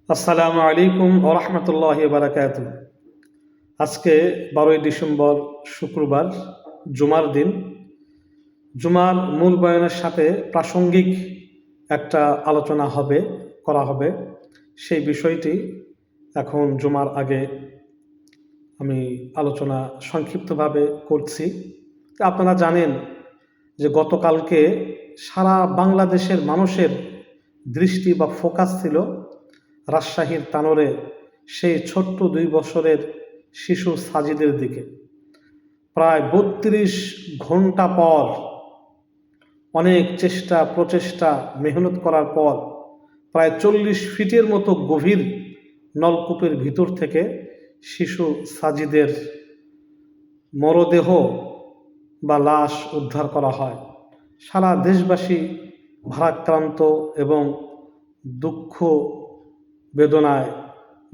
আসসালামু আলাইকুম ওয়া রাহমাতুল্লাহি ওয়া বারাকাতুহু। আজকে 12ই ডিসেম্বর শুক্রবার, জুমার দিন। জুমার মূল বয়ানের সাথে প্রাসঙ্গিক একটা আলোচনা করা হবে। সেই বিষয়টি এখন জুমার আগে আমি আলোচনা সংক্ষিপ্তভাবে করছি। আপনারা জানেন যে গতকালকে সারা বাংলাদেশের মানুষের দৃষ্টি বা ফোকাস ছিল রাজশাহীর তানোরে সেই ছোট্ট 2 বছরের শিশু সাজিদের দিকে। প্রায় 32 ঘন্টা পর, অনেক চেষ্টা প্রচেষ্টা মেহনত করার পর, প্রায় 40 ফিটের মতো গভীর নলকূপের ভিতর থেকে শিশু সাজিদের মরদেহ বা লাশ উদ্ধার করা হয়। সারা দেশবাসী ভারাক্রান্ত এবং দুঃখ বেদনায়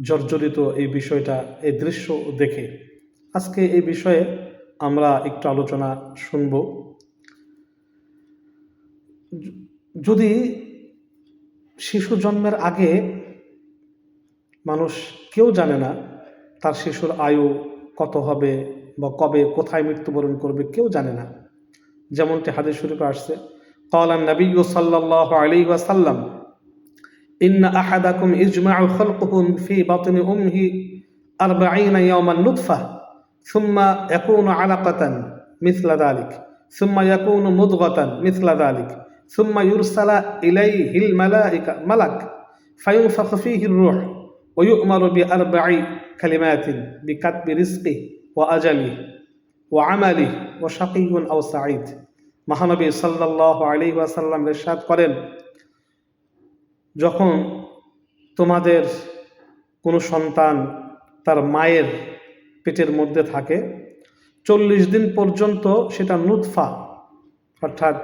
জর্জরিত এই বিষয়টা, এই দৃশ্য দেখে। আজকে এই বিষয়ে আমরা একটু আলোচনা শুনব। যদি শিশু জন্মের আগে মানুষ কেউ জানে না তার শিশুর আয়ু কত হবে বা কবে কোথায় মৃত্যুবরণ করবে, কেউ জানে না। যেমনটি হাদিস শরীফে আসছে, ক্বালা নবী সাল্লাল্লাহু আলাইহি ওয়াসাল্লাম, ইন্না আহাদাকুম ইজমাউ খালকুহু ফি বাতনি উম্মিহি 40 ইয়াওমান নুতফা সুম্মা ইয়াকুনু আলাকাতান মিসলা যালিক সুম্মা ইয়াকুনু মুদগাতান মিসলা যালিক সুম্মা ইউরসালা ইলাইহিল মালাক ফায়ুনফাখু ফীহির রূহ ওয়া ইউ'মারু বিআরবা'i কালিমাতিন বিকাতবি রিজকিহি ওয়া আজালিহি ওয়া আমালিহি ওয়া শাকিয়্যুন আও সাঈদ। মহানবী সাল্লাল্লাহু আলাইহি ওয়াসাল্লাম ইরশাদ করেন, যখন তোমাদের কোনো সন্তান তার মায়ের পেটের মধ্যে থাকে, 40 দিন পর্যন্ত সেটা নুতফা অর্থাৎ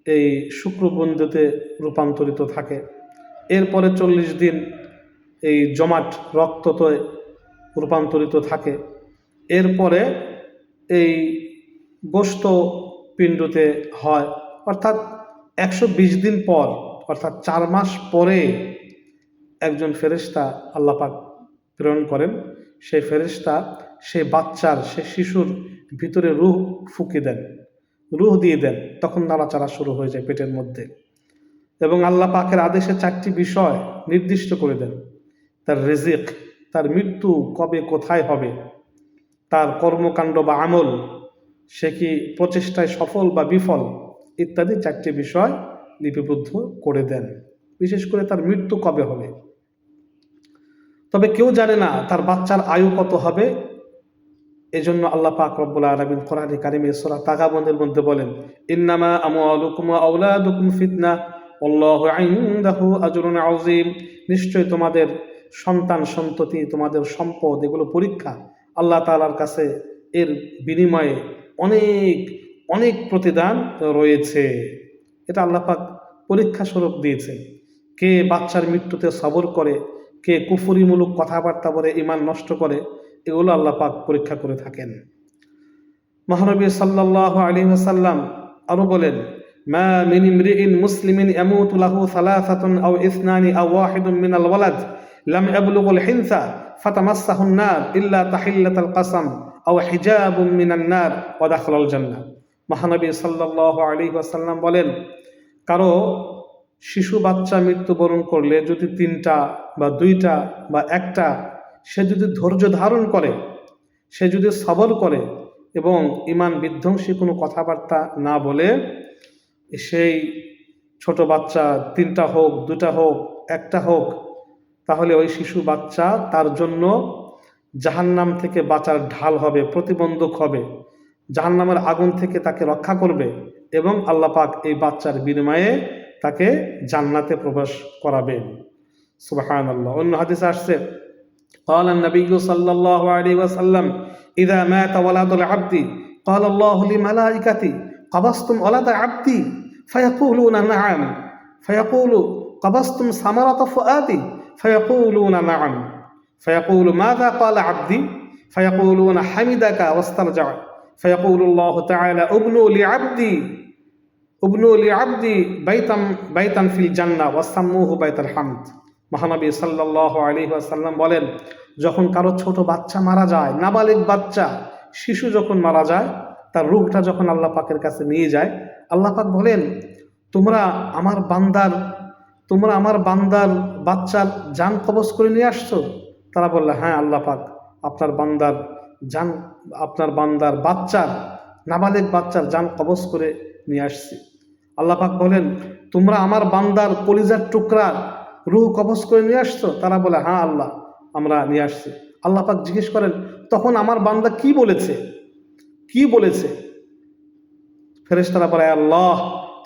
এই শুক্রবিন্দুতে রূপান্তরিত থাকে। এরপরে 40 দিন এই জমাট রক্ততে রূপান্তরিত থাকে। এরপরে এই গোশত পিণ্ডতে হয়, অর্থাৎ 120 দিন পর, অর্থাৎ 4 মাস পরে একজন ফেরেশতা আল্লাহ পাক প্রেরণ করেন। সেই ফেরেশতা সেই বাচ্চার, সে শিশুর ভিতরে রূহ ফুঁকে দেন, রূহ দিয়ে দেন। তখন নাড়াচাড়া শুরু হয়ে যায় পেটের মধ্যে। এবং আল্লাহ পাকের আদেশে 4টি বিষয় নির্দিষ্ট করে দেন: তার রিজিক, তার মৃত্যু কবে কোথায় হবে, তার কর্মকাণ্ড বা আমল, সে কি প্রচেষ্টায় সফল বা বিফল, ইত্যাদি 4টি বিষয় লিপিবদ্ধ করে দেন। বিশেষ করে তার মৃত্যু কবে হবে। তবে কেউ জানে না তার বাচ্চার আয়ু কত হবে। এজন্য আল্লাহ পাক রব্বুল আলামিন কোরআনে কারিমে সূরা তাগাবুনের মধ্যে বলেন, ইন্নামা আমওয়ালুকুম ওয়া আওলাদুকুম ফিতনাহ ওয়াল্লাহু ইনদাহু আজরুন আযীম। নিশ্চয় তোমাদের সন্তান সন্ততি, তোমাদের সম্পদ, এগুলো পরীক্ষা। আল্লাহ তাআলার কাছে এর বিনিময়ে অনেক অনেক প্রতিদান রয়েছে। এটা আল্লাহ পাক পরীক্ষা স্বরূপ দিয়েছে। কে বাচ্চার মৃত্যুতে সবর করে, কে কুফরিমূলক কথাবার্তা বলে ঈমান নষ্ট করে, এগুলো আল্লাহ পাক পরীক্ষা করে থাকেন। মহানবী সাল্লাল্লাহু আলাইহি ওয়াসাল্লাম আরো বলেন, মা মিন ইমরিইন মুসলিমিন ইয়ামুতু লাহু সালাসাতুন আও ইসনানি আও ওয়াহিদুন মিনাল ওয়ালাদ লাম ইয়াবলুগুল হিনসা ফাতামাসসাহুন নার ইল্লা তাহিল্লাতাল কাসাম আও হিজাবুম মিনান নার ওয়া দাখালাল জান্নাহ। মহানবী সাল্লাল্লাহু আলাইহি ওয়াসাল্লাম বলেন, কারো শিশু বাচ্চা মৃত্যুবরণ করলে যদি 3টা বা 2টা বা 1টা, সে যদি ধৈর্য ধারণ করে, সে যদি সবর করে এবং ঈমান বিধ্বংসী কোনো কথাবার্তা না বলে, সেই ছোট বাচ্চা 3টা হোক, 2টা হোক, 1টা হোক, তাহলে ওই শিশু বাচ্চা তার জন্য জাহান্নাম থেকে বাঁচার ঢাল হবে, প্রতিবন্ধক হবে। জাহান্নামের আগুন থেকে তাকে রক্ষা করবে এবং আল্লাহ পাক এই বাচ্চার বিনিময়ে তাকে জান্নাতে প্রবেশ করাবেন। সুবহানাল্লাহ। অন্য হাদিসে আসছে, قال النبي صلى الله عليه وسلم إذا مات ولد العبد قال الله لملائكته قبضتم ولد عبدي فيقولون نعم فيقول قبضتم ثمرة فؤادي فيقولون نعم فيقول ماذا قال عبدي فيقولون حمدك واسترجع فيقول الله تعالى ابنوا لعبدي بيتا في الجنة وسموه بيت الحمد। মহানবী সাল্লাল্লাহু আলাইহি ওয়াসাল্লাম বলেন, যখন কারো ছোট বাচ্চা মারা যায়, নাবালিগ বাচ্চা, শিশু যখন মারা যায়, তার রূহটা যখন আল্লাহ পাকের কাছে নিয়ে যায়, আল্লাহ পাক বলেন, তোমরা আমার বান্দার বাচ্চার জান কবজ করে নিয়ে আসছো? তারা বলল, হ্যাঁ আল্লাহ পাক, আপনার বান্দার জান, আপনার বান্দার বাচ্চার, নাবালিগ বাচ্চার জান কবজ করে নিয়ে আসছি। আল্লাহ পাক বলেন, তোমরা আমার বান্দার কলিজার টুকরা রূহ কবজ করে নিয়ে আসছো? তারা বলে, হ্যাঁ আল্লাহ, আমরা নিয়ে আসছি। আল্লাহ পাক জিজ্ঞেস করেন, তখন আমার বান্দা কি বলেছে? ফেরেশতারা বলে, আল্লাহ,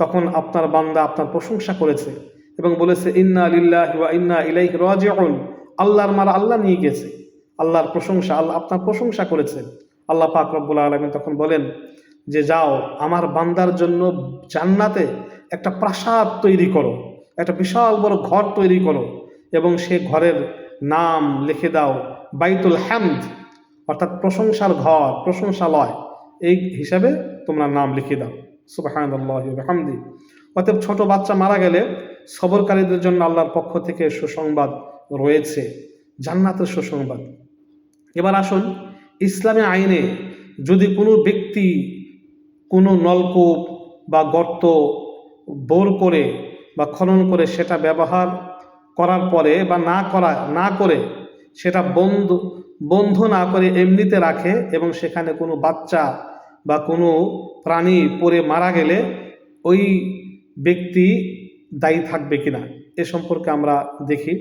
তখন আপনার বান্দা আপনার প্রশংসা করেছে এবং বলেছে, ইন্না লিল্লাহি ওয়া ইন্না ইলাইহি রাজিউন, আল্লাহর মাল আল্লাহ নিয়ে গেছে, আল্লাহর প্রশংসা, আল্লাহ আপনার প্রশংসা করেছেন। আল্লাহ পাক রব্বুল আলামিন তখন বলেন যে, যাও আমার বান্দার জন্য জান্নাতে একটা প্রাসাদ তৈরি করো, একটা বিশাল বড় ঘর তৈরি করো এবং সে ঘরের নাম লিখে দাও বাইতুল হামদ, অর্থাৎ প্রশংসার ঘর, প্রশংসালয়, এই হিসাবে তোমরা নাম লিখে দাও। সুবহানাল্লাহি ওয়া বিহামদিহি। অতএব ছোট বাচ্চা মারা গেলে সবরকারীদের জন্য আল্লাহর পক্ষ থেকে সুসংবাদ রয়েছে, জান্নাতের সুসংবাদ। এবার আসুন, ইসলামী আইনে যদি কোনো ব্যক্তি কোনো নলকূপ বা গর্ত বোর করে বা খনন করে সেটা ব্যবহার করার পরে বা না করে সেটা বন্ধ না করে এমনিতে রাখে এবং সেখানে কোনো বাচ্চা বা কোনো প্রাণী পড়ে মারা গেলে ওই ব্যক্তি দায়ী থাকবে কিনা, এ সম্পর্কে আমরা দেখি।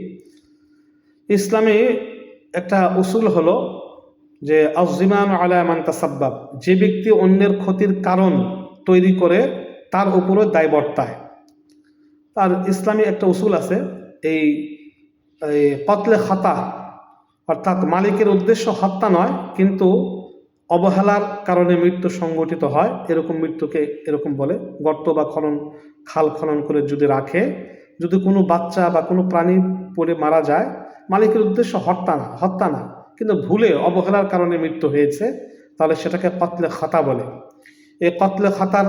ইসলামে একটা উসুল হলো যে আযজিমান আলা মান তাসাব্বাব, যে ব্যক্তি অন্যের ক্ষতির কারণ তৈরি করে তার উপরে দায় বর্তায়। তার ইসলামী একটা উসুল আছে, এই কতলে খাতা, অর্থাৎ মালিকের উদ্দেশ্য হত্যা নয় কিন্তু অবহেলার কারণে মৃত্যু সংঘটিত হয়, এরকম মৃত্যুকে এরকম বলে। গর্ত বা খাল খনন করে যদি রাখে, যদি কোনো বাচ্চা বা কোনো প্রাণী পড়ে মারা যায়, মালিকের উদ্দেশ্য হত্যা না কিন্তু ভুলে অবহেলার কারণে মৃত্যু হয়েছে, তাহলে সেটাকে কতলে খাতা বলে। এই কতলে খাতার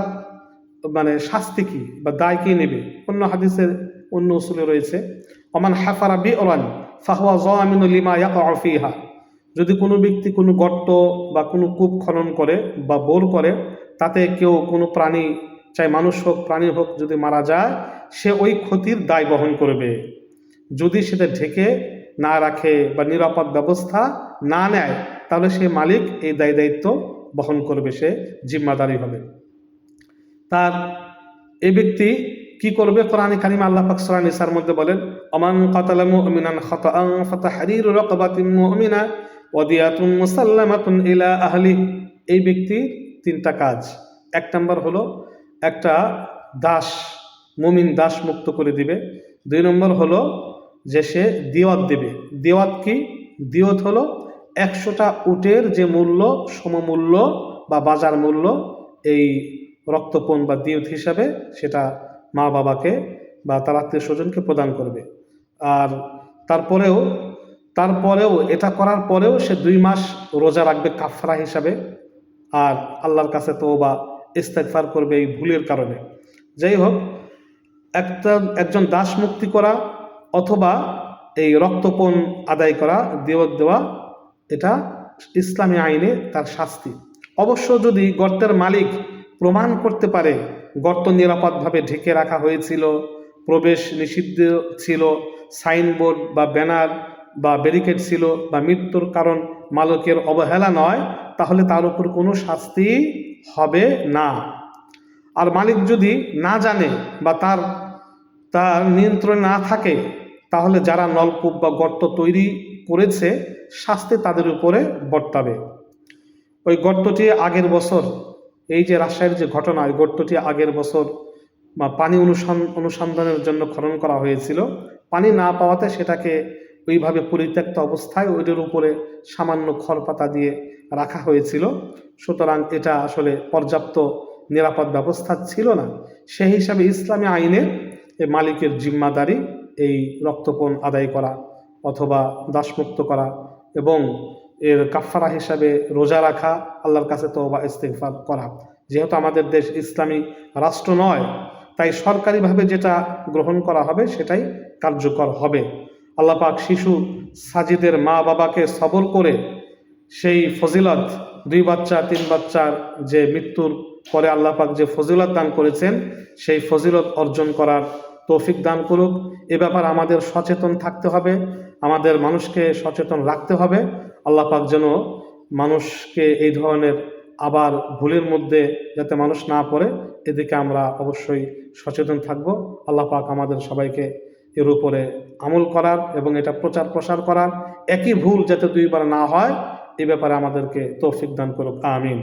মানে শাস্তি কি বা দায় কি নেবে? অন্য হাদিসের অন্য উসুলে রয়েছে, ওমান হাফারা বি'রান ফাহুয়া যামিনু লিমা ইয়াকউ ফিহা, যদি কোনো ব্যক্তি কোনো গর্ত বা কোনো কূপ খনন করে বা বোর করে, তাতে কেউ কোনো প্রাণী, চাই মানুষ হোক প্রাণী হোক, যদি মারা যায়, সে ওই ক্ষতির দায় বহন করবে। যদি সেটা ঢেকে না রাখে বা নিরাপদ ব্যবস্থা না নেয়, তাহলে সে মালিক এই দায়িত্ব বহন করবে, সে জিম্মাদারি হবে তার। এই ব্যক্তি কি করবে? কোরআনে কারিমে আল্লাহ পাক সূরা নিসার মধ্যে বলেন, আমান কাতালা মুমিনান খাতাআন ফাতাহরিরু রাকাবাতিন মুমিনা ওয়া দিয়াতুন মুসাল্লামাতুন ইলা আহলি। এই ব্যক্তি তিনটা কাজ। এক নম্বর হলো একটা মুমিন দাস মুক্ত করে দিবে। দুই নম্বর হলো যে সে দিওয়াত দেবে। দিওয়াত কি? দিওয়াত হলো 100টা উটের যে মূল্য, সমমূল্য বা বাজার মূল্য, এই রক্তপণ বা দিওয়াত হিসাবে সেটা মা বাবাকে বা তার আত্মীয় স্বজনকে প্রদান করবে। আর তারপরেও এটা করার পরেও সে 2 মাস রোজা রাখবে কাফারা হিসাবে, আর আল্লাহর কাছে তওবা ইস্তেগফার করবে এই ভুলের কারণে। যাই হোক, একজন দাস মুক্তি করা অথবা এই রক্তপণ আদায় করা, দিওয়াত দেওয়া, এটা ইসলামী আইনে তার শাস্তি। অবশ্য যদি গর্তের মালিক প্রমাণ করতে পারে গর্ত নিরাপদভাবে ঢেকে রাখা হয়েছিল, প্রবেশ নিষিদ্ধ ছিল, সাইনবোর্ড বা ব্যানার বা ব্যারিকেড ছিল, বা মৃত্যুর কারণ মালিকের অবহেলা নয়, তাহলে তার উপর কোনো শাস্তি হবে না। আর মালিক যদি না জানে বা তার নিয়ন্ত্রণে না থাকে, তাহলে যারা নলকূপ বা গর্ত তৈরি করেছে, শাস্তি তাদের উপরে বর্তাবে। ওই গর্তটি আগের বছর, এই যে রাজশাহীর যে ঘটনা, ওই গর্তটি আগের বছর পানি অনুসন্ধানের জন্য খনন করা হয়েছিল। পানি না পাওয়াতে সেটাকে ওইভাবে পরিত্যক্ত অবস্থায় ওইটার উপরে সামান্য খড়পাতা দিয়ে রাখা হয়েছিল। সুতরাং এটা আসলে পর্যাপ্ত নিরাপদ ব্যবস্থা ছিল না। সেই হিসাবে ইসলামী আইনে মালিকের জিম্মাদারি এই রক্তপণ আদায় করা অথবা দাসমুক্ত করা এবং এর কাফারা হিসাবে রোজা রাখা, আল্লাহর কাছে তওবা ইস্তেগফার করা। যেহেতু আমাদের দেশ ইসলামী রাষ্ট্র নয়, তাই সরকারিভাবে যেটা গ্রহণ করা হবে সেটাই কার্যকর হবে। আল্লাহ পাক শিশু সাজিদের মা বাবাকে সবর করে সেই ফজিলত, 2 বাচ্চা 3 বাচ্চার যে মৃত্যুর পরে আল্লাহ পাক যে ফজিলত দান করেছেন, সেই ফজিলত অর্জন করার তৌফিক দান করুক। এ ব্যাপারে আমাদের সচেতন থাকতে হবে, আমাদের মানুষকে সচেতন রাখতে হবে। আল্লাহ পাক যেন মানুষকে এই ধরনের আবার ভুলের মধ্যে যাতে মানুষ না পড়ে, এদিকে আমরা অবশ্যই সচেতন থাকব। আল্লাহ পাক আমাদের সবাইকে এর উপরে আমল করার এবং এটা প্রচার প্রসার করার, একই ভুল যাতে 2বার না হয়, এ ব্যাপারে আমাদেরকে তৌফিক দান করুক। আমিন।